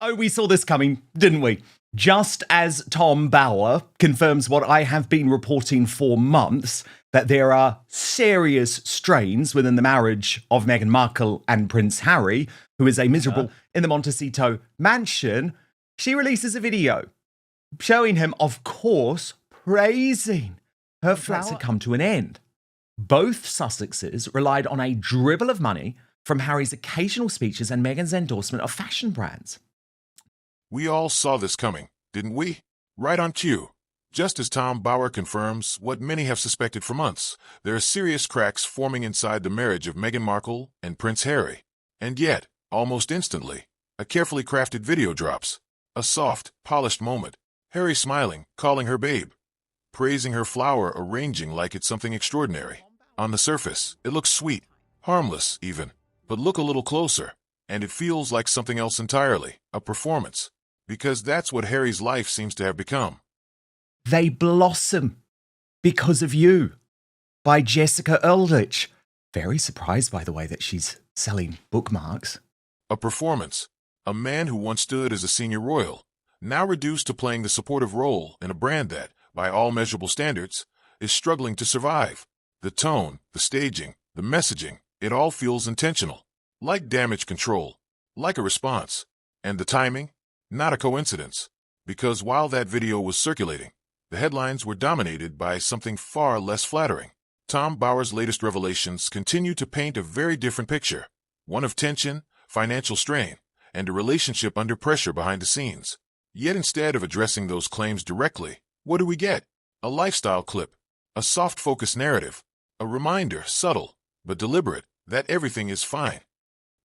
Oh, we saw this coming, didn't we? Just as Tom Bower confirms what I have been reporting for months, that there are serious strains within the marriage of Meghan Markle and Prince Harry, who is a miserable in the Montecito mansion, she releases a video showing him, of course, praising her flats had come to an end. Both Sussexes relied on a dribble of money from Harry's occasional speeches and Meghan's endorsement of fashion brands. We all saw this coming, didn't we? Right on cue. Just as Tom Bower confirms what many have suspected for months, there are serious cracks forming inside the marriage of Meghan Markle and Prince Harry. And yet, almost instantly, a carefully crafted video drops. A soft, polished moment. Harry smiling, calling her babe. Praising her flower arranging like it's something extraordinary. On the surface, it looks sweet, harmless even. But look a little closer, and it feels like something else entirely, a performance. Because that's what Harry's life seems to have become. They Blossom Because of You by Jessica Eldridge. Very surprised, by the way, that she's selling bookmarks. A performance. A man who once stood as a senior royal, now reduced to playing the supportive role in a brand that, by all measurable standards, is struggling to survive. The tone, the staging, the messaging, it all feels intentional. Like damage control. Like a response. And the timing? Not a coincidence. Because while that video was circulating, the headlines were dominated by something far less flattering. Tom Bower's latest revelations continue to paint a very different picture. One of tension, financial strain, and a relationship under pressure behind the scenes. Yet instead of addressing those claims directly, what do we get? A lifestyle clip. A soft-focused narrative. A reminder, subtle, but deliberate, that everything is fine.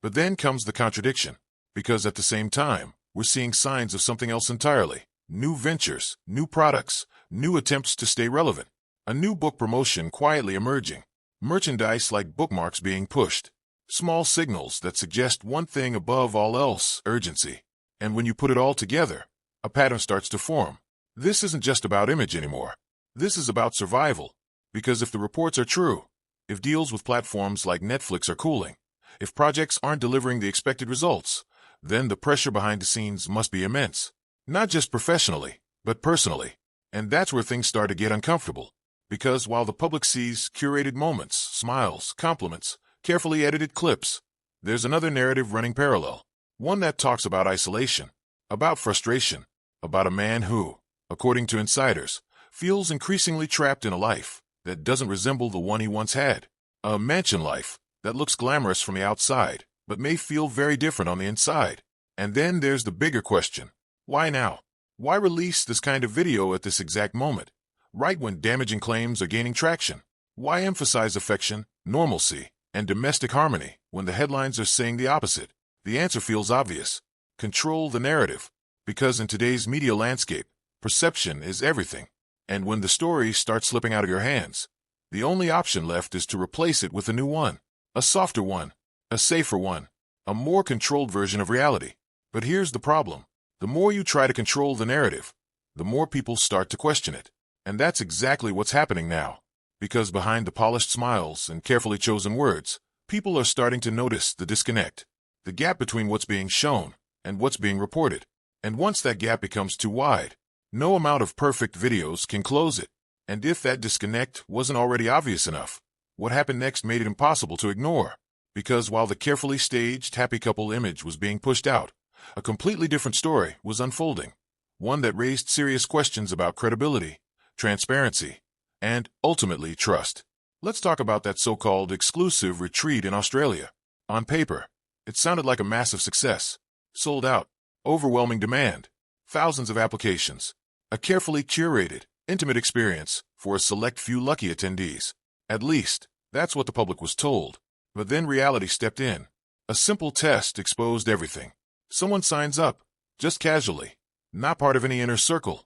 But then comes the contradiction. Because at the same time, we're seeing signs of something else entirely. New ventures, new products, new attempts to stay relevant. A new book promotion quietly emerging. Merchandise like bookmarks being pushed. Small signals that suggest one thing above all else, urgency. And when you put it all together, a pattern starts to form. This isn't just about image anymore. This is about survival. Because if the reports are true, if deals with platforms like Netflix are cooling, if projects aren't delivering the expected results, then the pressure behind the scenes must be immense. Not just professionally, but personally. And that's where things start to get uncomfortable. Because while the public sees curated moments, smiles, compliments, carefully edited clips, there's another narrative running parallel. One that talks about isolation, about frustration, about a man who, according to insiders, feels increasingly trapped in a life that doesn't resemble the one he once had. A mansion life that looks glamorous from the outside, but may feel very different on the inside. And then there's the bigger question. Why now? Why release this kind of video at this exact moment? Right when damaging claims are gaining traction? Why emphasize affection, normalcy, and domestic harmony when the headlines are saying the opposite? The answer feels obvious. Control the narrative. Because in today's media landscape, perception is everything. And when the story starts slipping out of your hands, the only option left is to replace it with a new one. A softer one. A safer one. A more controlled version of reality. But here's the problem. The more you try to control the narrative, the more people start to question it. And that's exactly what's happening now. Because behind the polished smiles and carefully chosen words, people are starting to notice the disconnect. The gap between what's being shown and what's being reported. And once that gap becomes too wide, no amount of perfect videos can close it. And if that disconnect wasn't already obvious enough, what happened next made it impossible to ignore. Because while the carefully staged happy couple image was being pushed out, a completely different story was unfolding. One that raised serious questions about credibility, transparency, and, ultimately, trust. Let's talk about that so-called exclusive retreat in Australia. On paper, it sounded like a massive success. Sold out, overwhelming demand, thousands of applications, a carefully curated, intimate experience for a select few lucky attendees. At least, that's what the public was told. But then reality stepped in. A simple test exposed everything. Someone signs up, just casually, not part of any inner circle,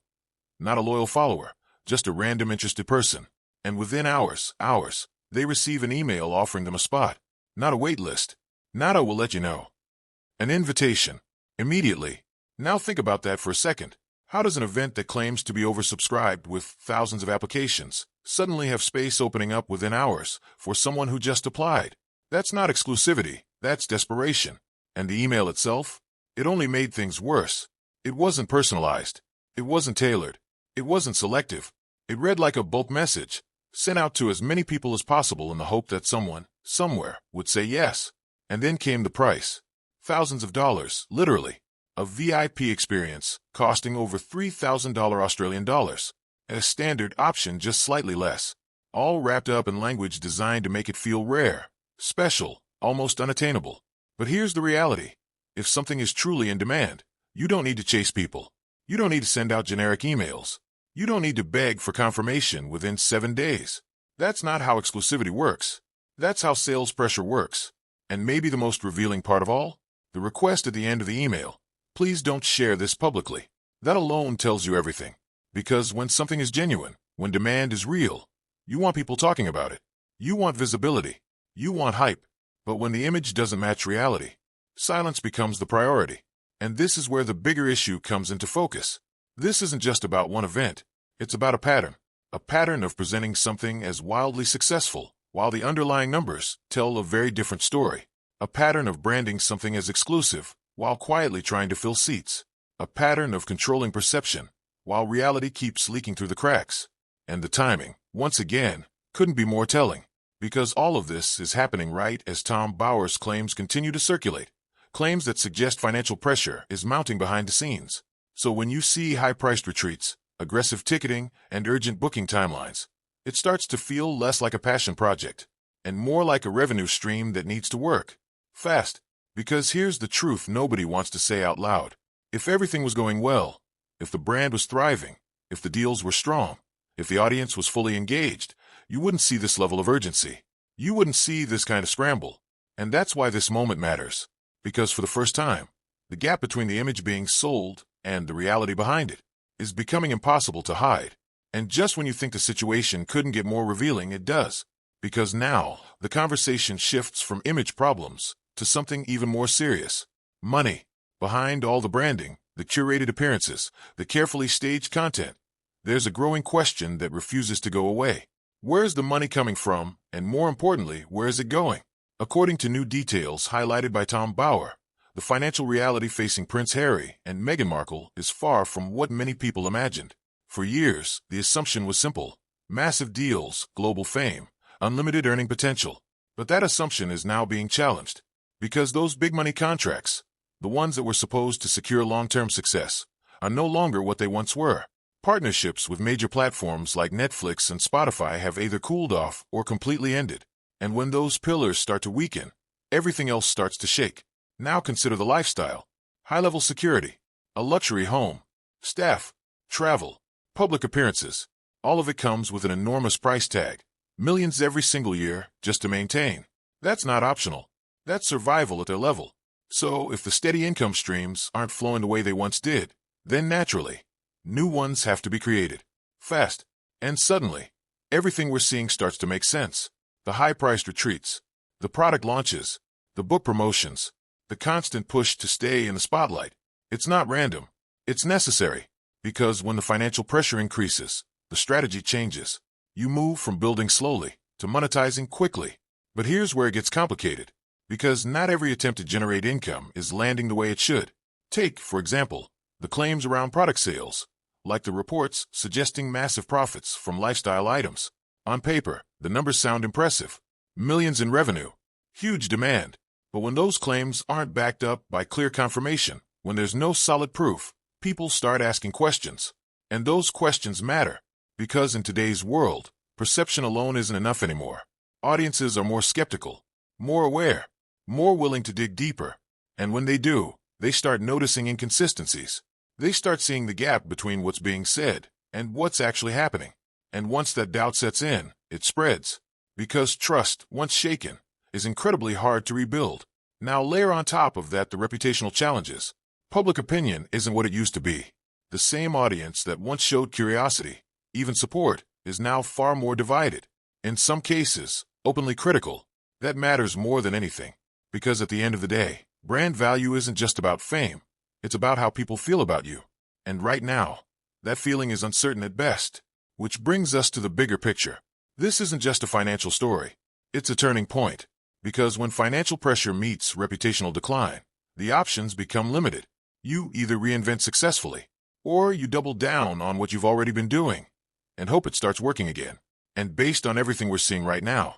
not a loyal follower, just a random interested person. And within hours, they receive an email offering them a spot. Not a wait list. Not a "we'll let you know." An invitation. Immediately. Now think about that for a second. How does an event that claims to be oversubscribed with thousands of applications suddenly have space opening up within hours for someone who just applied? That's not exclusivity, that's desperation. And the email itself? It only made things worse. It wasn't personalized. It wasn't tailored. It wasn't selective. It read like a bulk message, sent out to as many people as possible in the hope that someone, somewhere, would say yes. And then came the price. Thousands of dollars, literally. A VIP experience costing over $3,000 Australian dollars. A standard option just slightly less. All wrapped up in language designed to make it feel rare, special, almost unattainable. But here's the reality. If something is truly in demand, you don't need to chase people. You don't need to send out generic emails. You don't need to beg for confirmation within 7 days. That's not how exclusivity works. That's how sales pressure works. And maybe the most revealing part of all? The request at the end of the email. Please don't share this publicly. That alone tells you everything. Because when something is genuine, when demand is real, you want people talking about it. You want visibility. You want hype. But when the image doesn't match reality, silence becomes the priority. And this is where the bigger issue comes into focus. This isn't just about one event. It's about a pattern of presenting something as wildly successful, while the underlying numbers tell a very different story. A pattern of branding something as exclusive, while quietly trying to fill seats. A pattern of controlling perception, while reality keeps leaking through the cracks. And the timing, once again, couldn't be more telling. Because all of this is happening right as Tom Bauer's claims continue to circulate. Claims that suggest financial pressure is mounting behind the scenes. So when you see high-priced retreats, aggressive ticketing, and urgent booking timelines, it starts to feel less like a passion project, and more like a revenue stream that needs to work fast. Because here's the truth nobody wants to say out loud. If everything was going well, if the brand was thriving, if the deals were strong, if the audience was fully engaged, you wouldn't see this level of urgency. You wouldn't see this kind of scramble. And that's why this moment matters. Because for the first time, the gap between the image being sold and the reality behind it is becoming impossible to hide. And just when you think the situation couldn't get more revealing, it does. Because now, the conversation shifts from image problems to something even more serious. Money. Behind all the branding, the curated appearances, the carefully staged content, there's a growing question that refuses to go away. Where's the money coming from, and more importantly, where is it going? According to new details highlighted by Tom Bauer, the financial reality facing Prince Harry and Meghan Markle is far from what many people imagined. For years, the assumption was simple. Massive deals, global fame, unlimited earning potential. But that assumption is now being challenged. Because those big money contracts, the ones that were supposed to secure long-term success, are no longer what they once were. Partnerships with major platforms like Netflix and Spotify have either cooled off or completely ended. And when those pillars start to weaken, everything else starts to shake. Now consider the lifestyle. High-level security, a luxury home, staff, travel, public appearances. All of it comes with an enormous price tag. Millions every single year just to maintain. That's not optional. That's survival at their level. So if the steady income streams aren't flowing the way they once did, then naturally, new ones have to be created. Fast. And suddenly, everything we're seeing starts to make sense. The high-priced retreats, the product launches, the book promotions, the constant push to stay in the spotlight. It's not random. It's necessary. Because when the financial pressure increases, the strategy changes. You move from building slowly to monetizing quickly. But here's where it gets complicated. Because not every attempt to generate income is landing the way it should. Take, for example, the claims around product sales, like the reports suggesting massive profits from lifestyle items. On paper, the numbers sound impressive. Millions in revenue, huge demand. But when those claims aren't backed up by clear confirmation, when there's no solid proof, people start asking questions. And those questions matter. Because in today's world, perception alone isn't enough anymore. Audiences are more skeptical, more aware, more willing to dig deeper. And when they do, they start noticing inconsistencies. They start seeing the gap between what's being said and what's actually happening. And once that doubt sets in, it spreads. Because trust, once shaken, is incredibly hard to rebuild. Now layer on top of that the reputational challenges. Public opinion isn't what it used to be. The same audience that once showed curiosity, even support, is now far more divided. In some cases, openly critical. That matters more than anything. Because at the end of the day, brand value isn't just about fame. It's about how people feel about you. And right now, that feeling is uncertain at best. Which brings us to the bigger picture. This isn't just a financial story. It's a turning point. Because when financial pressure meets reputational decline, The options become limited. You either reinvent successfully, or you double down on what you've already been doing and hope it starts working again. And based on everything we're seeing right now,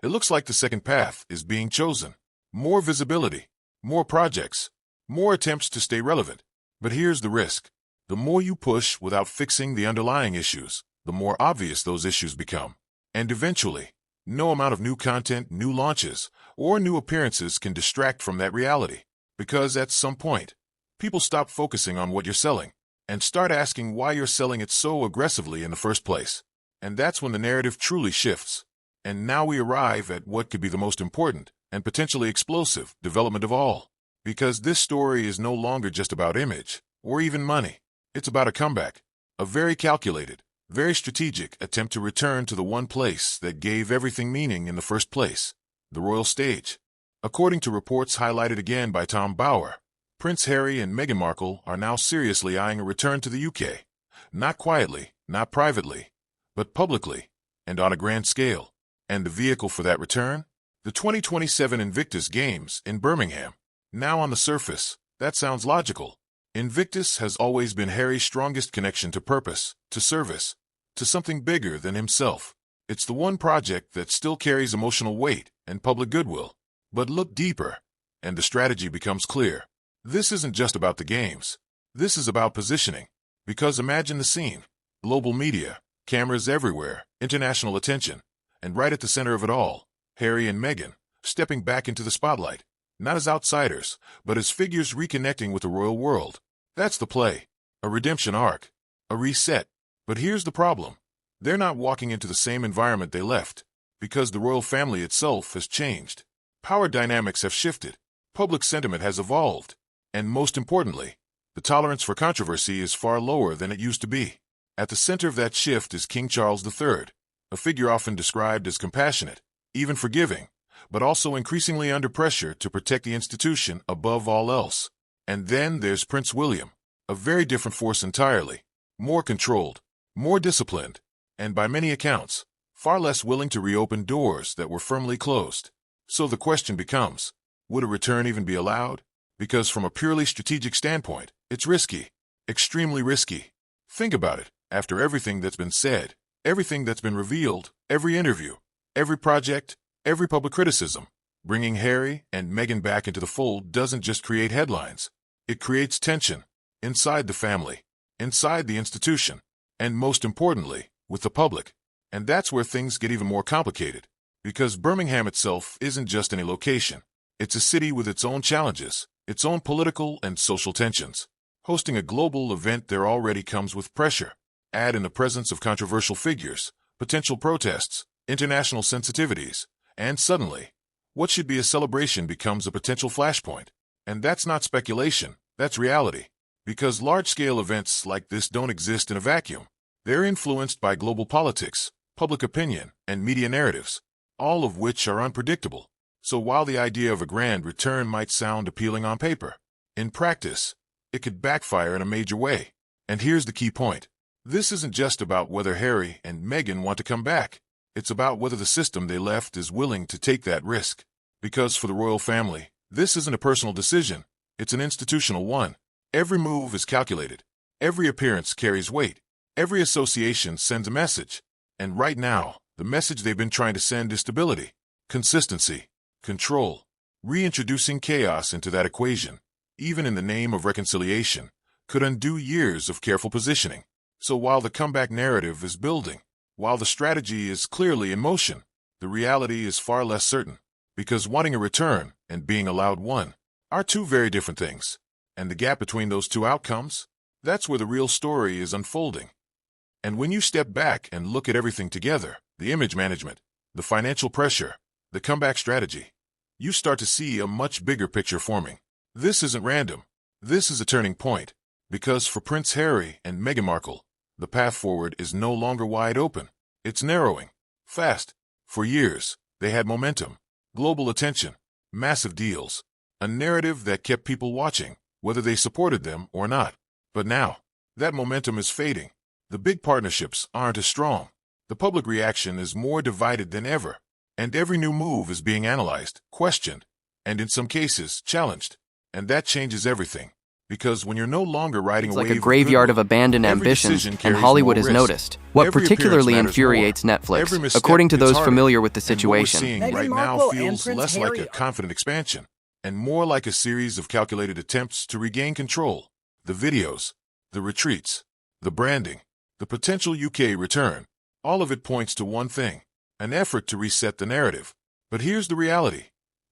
it looks like the second path is being chosen. More visibility, more projects, more attempts to stay relevant. But here's the risk. The more you push without fixing the underlying issues, the more obvious those issues become. And eventually, no amount of new content, new launches, or new appearances can distract from that reality. Because at some point, people stop focusing on what you're selling and start asking why you're selling it so aggressively in the first place. And that's when the narrative truly shifts. And now we arrive at what could be the most important and potentially explosive development of all. Because this story is no longer just about image or even money. It's about a comeback, a very calculated, very strategic attempt to return to the one place that gave everything meaning in the first place, the royal stage. According to reports highlighted again by Tom Bauer, Prince Harry and Meghan Markle are now seriously eyeing a return to the UK. Not quietly, not privately, but publicly and on a grand scale. And the vehicle for that return? The 2027 Invictus Games in Birmingham. Now on the surface, that sounds logical. Invictus has always been Harry's strongest connection to purpose, to service, to something bigger than himself. It's the one project that still carries emotional weight and public goodwill. But look deeper, and the strategy becomes clear. This isn't just about the games. This is about positioning. Because imagine the scene. Global media, cameras everywhere, international attention. And right at the center of it all, Harry and Meghan, stepping back into the spotlight. Not as outsiders, but as figures reconnecting with the royal world. That's the play. A redemption arc. A reset. But here's the problem. They're not walking into the same environment they left, because the royal family itself has changed. Power dynamics have shifted. Public sentiment has evolved. And most importantly, the tolerance for controversy is far lower than it used to be. At the center of that shift is King Charles III, a figure often described as compassionate, even forgiving, but also increasingly under pressure to protect the institution above all else. And then there's Prince William, a very different force entirely, more controlled, more disciplined, and by many accounts, far less willing to reopen doors that were firmly closed. So the question becomes, would a return even be allowed? Because from a purely strategic standpoint, it's risky, extremely risky. Think about it, after everything that's been said, everything that's been revealed, every interview, every project, every public criticism, bringing Harry and Meghan back into the fold doesn't just create headlines. It creates tension inside the family, inside the institution, and most importantly, with the public. And that's where things get even more complicated. Because Birmingham itself isn't just any location. It's a city with its own challenges, its own political and social tensions. Hosting a global event there already comes with pressure. Add in the presence of controversial figures, potential protests, international sensitivities, and suddenly, what should be a celebration becomes a potential flashpoint. And that's not speculation, that's reality. Because large-scale events like this don't exist in a vacuum. They're influenced by global politics, public opinion, and media narratives, all of which are unpredictable. So while the idea of a grand return might sound appealing on paper, in practice, it could backfire in a major way. And here's the key point. This isn't just about whether Harry and Meghan want to come back. It's about whether the system they left is willing to take that risk. Because for the royal family, this isn't a personal decision. It's an institutional one. Every move is calculated. Every appearance carries weight. Every association sends a message. And right now, the message they've been trying to send is stability, consistency, control. Reintroducing chaos into that equation, even in the name of reconciliation, could undo years of careful positioning. So while the comeback narrative is building, while the strategy is clearly in motion, the reality is far less certain. Because wanting a return and being allowed one are two very different things. And the gap between those two outcomes, that's where the real story is unfolding. And when you step back and look at everything together, the image management, the financial pressure, the comeback strategy, you start to see a much bigger picture forming. This isn't random. This is a turning point. Because for Prince Harry and Meghan Markle, the path forward is no longer wide open. It's narrowing. Fast. For years, they had momentum, global attention, massive deals, a narrative that kept people watching, whether they supported them or not. But now, that momentum is fading. The big partnerships aren't as strong. The public reaction is more divided than ever. And every new move is being analyzed, questioned, and in some cases, challenged. And that changes everything. Because when you're no longer riding It's a like wave a graveyard of goodwill, abandoned every ambitions, decision and carries Hollywood more has risk. noticed. What Every particularly appearance matters infuriates more. Netflix, Every misstep according to hits those harder. familiar with the And what we're situation. seeing Meghan right now Markle and feels Prince less Harry like a confident expansion and more like a series of calculated attempts to regain control. The videos, the retreats, the branding, the potential UK return, all of it points to one thing: an effort to reset the narrative. But here's the reality.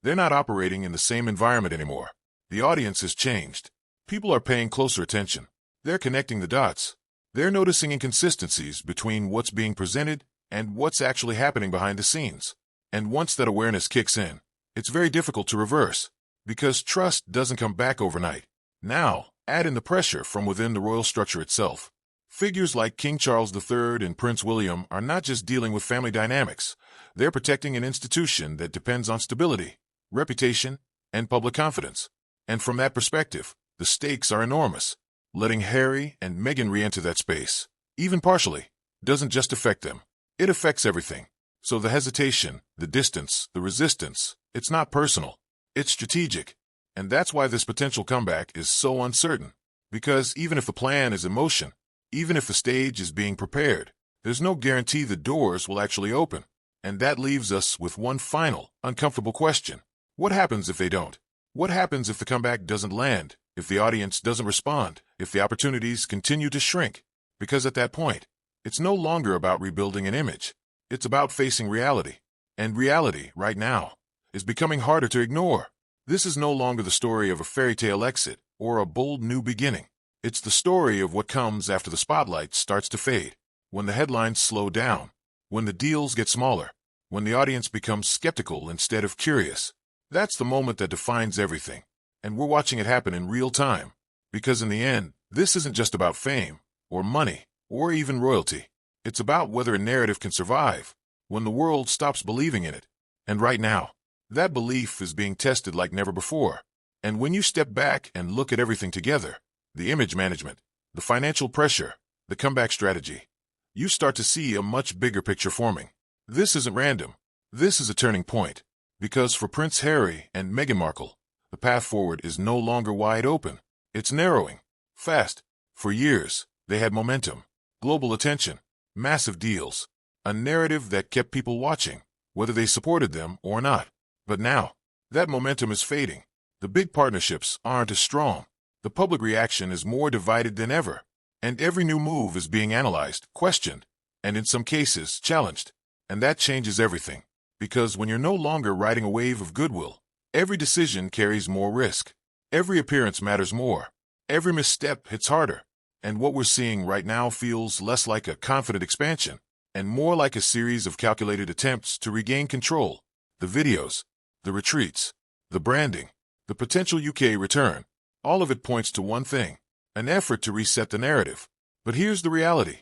They're not operating in the same environment anymore. The audience has changed. People are paying closer attention. They're connecting the dots. They're noticing inconsistencies between what's being presented and what's actually happening behind the scenes. And once that awareness kicks in, it's very difficult to reverse, because trust doesn't come back overnight. Now, add in the pressure from within the royal structure itself. Figures like King Charles III and Prince William are not just dealing with family dynamics. They're protecting an institution that depends on stability, reputation, and public confidence. And from that perspective, the stakes are enormous. Letting Harry and Meghan re-enter that space, even partially, doesn't just affect them. It affects everything. So the hesitation, the distance, the resistance, it's not personal. It's strategic. And that's why this potential comeback is so uncertain. Because even if the plan is in motion, even if the stage is being prepared, there's no guarantee the doors will actually open. And that leaves us with one final, uncomfortable question. What happens if they don't? What happens if the comeback doesn't land, if the audience doesn't respond, if the opportunities continue to shrink? Because at that point, it's no longer about rebuilding an image. It's about facing reality. And reality, right now, is becoming harder to ignore. This is no longer the story of a fairy tale exit or a bold new beginning. It's the story of what comes after the spotlight starts to fade, when the headlines slow down, when the deals get smaller, when the audience becomes skeptical instead of curious. That's the moment that defines everything. And we're watching it happen in real time. Because in the end, this isn't just about fame, or money, or even royalty. It's about whether a narrative can survive when the world stops believing in it. And right now, that belief is being tested like never before. And when you step back and look at everything together, the image management, the financial pressure, the comeback strategy, you start to see a much bigger picture forming. This isn't random. This is a turning point. Because for Prince Harry and Meghan Markle, the path forward is no longer wide open. It's narrowing. Fast. For years, they had momentum, global attention, massive deals, a narrative that kept people watching, whether they supported them or not. But now, that momentum is fading. The big partnerships aren't as strong. The public reaction is more divided than ever. And every new move is being analyzed, questioned, and in some cases, challenged. And that changes everything. Because when you're no longer riding a wave of goodwill, every decision carries more risk. Every appearance matters more. Every misstep hits harder. And what we're seeing right now feels less like a confident expansion and more like a series of calculated attempts to regain control. The videos, the retreats, the branding, the potential UK return, all of it points to one thing: an effort to reset the narrative. But here's the reality.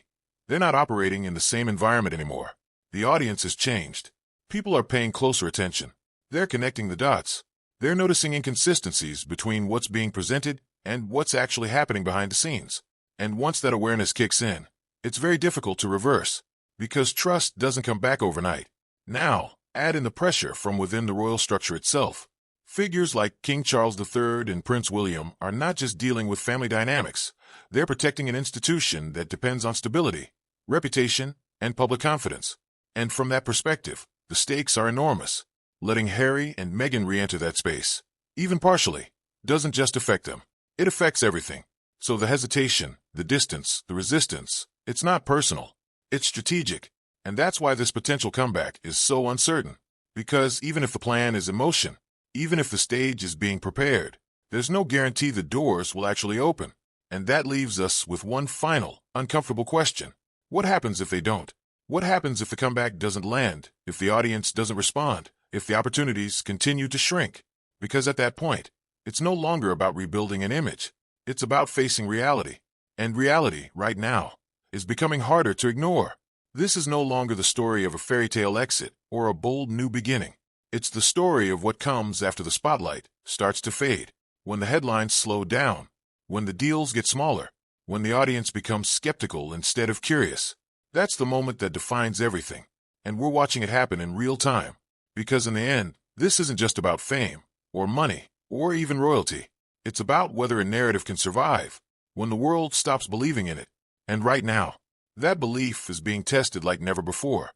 They're not operating in the same environment anymore. The audience has changed. People are paying closer attention. They're connecting the dots. They're noticing inconsistencies between what's being presented and what's actually happening behind the scenes. And once that awareness kicks in, it's very difficult to reverse, because trust doesn't come back overnight. Now, add in the pressure from within the royal structure itself. Figures like King Charles III and Prince William are not just dealing with family dynamics. They're protecting an institution that depends on stability, reputation, and public confidence. And from that perspective, the stakes are enormous. Letting Harry and Meghan re-enter that space, even partially, doesn't just affect them. It affects everything. So the hesitation, the distance, the resistance, it's not personal. It's strategic. And that's why this potential comeback is so uncertain. Because even if the plan is in motion, even if the stage is being prepared, there's no guarantee the doors will actually open. And that leaves us with one final, uncomfortable question. What happens if they don't? What happens if the comeback doesn't land, if the audience doesn't respond, if the opportunities continue to shrink? Because at that point, it's no longer about rebuilding an image. It's about facing reality. And reality, right now, is becoming harder to ignore. This is no longer the story of a fairy tale exit or a bold new beginning. It's the story of what comes after the spotlight starts to fade, when the headlines slow down, when the deals get smaller, when the audience becomes skeptical instead of curious. That's the moment that defines everything. And we're watching it happen in real time. Because in the end, this isn't just about fame, or money, or even royalty. It's about whether a narrative can survive when the world stops believing in it. And right now, that belief is being tested like never before.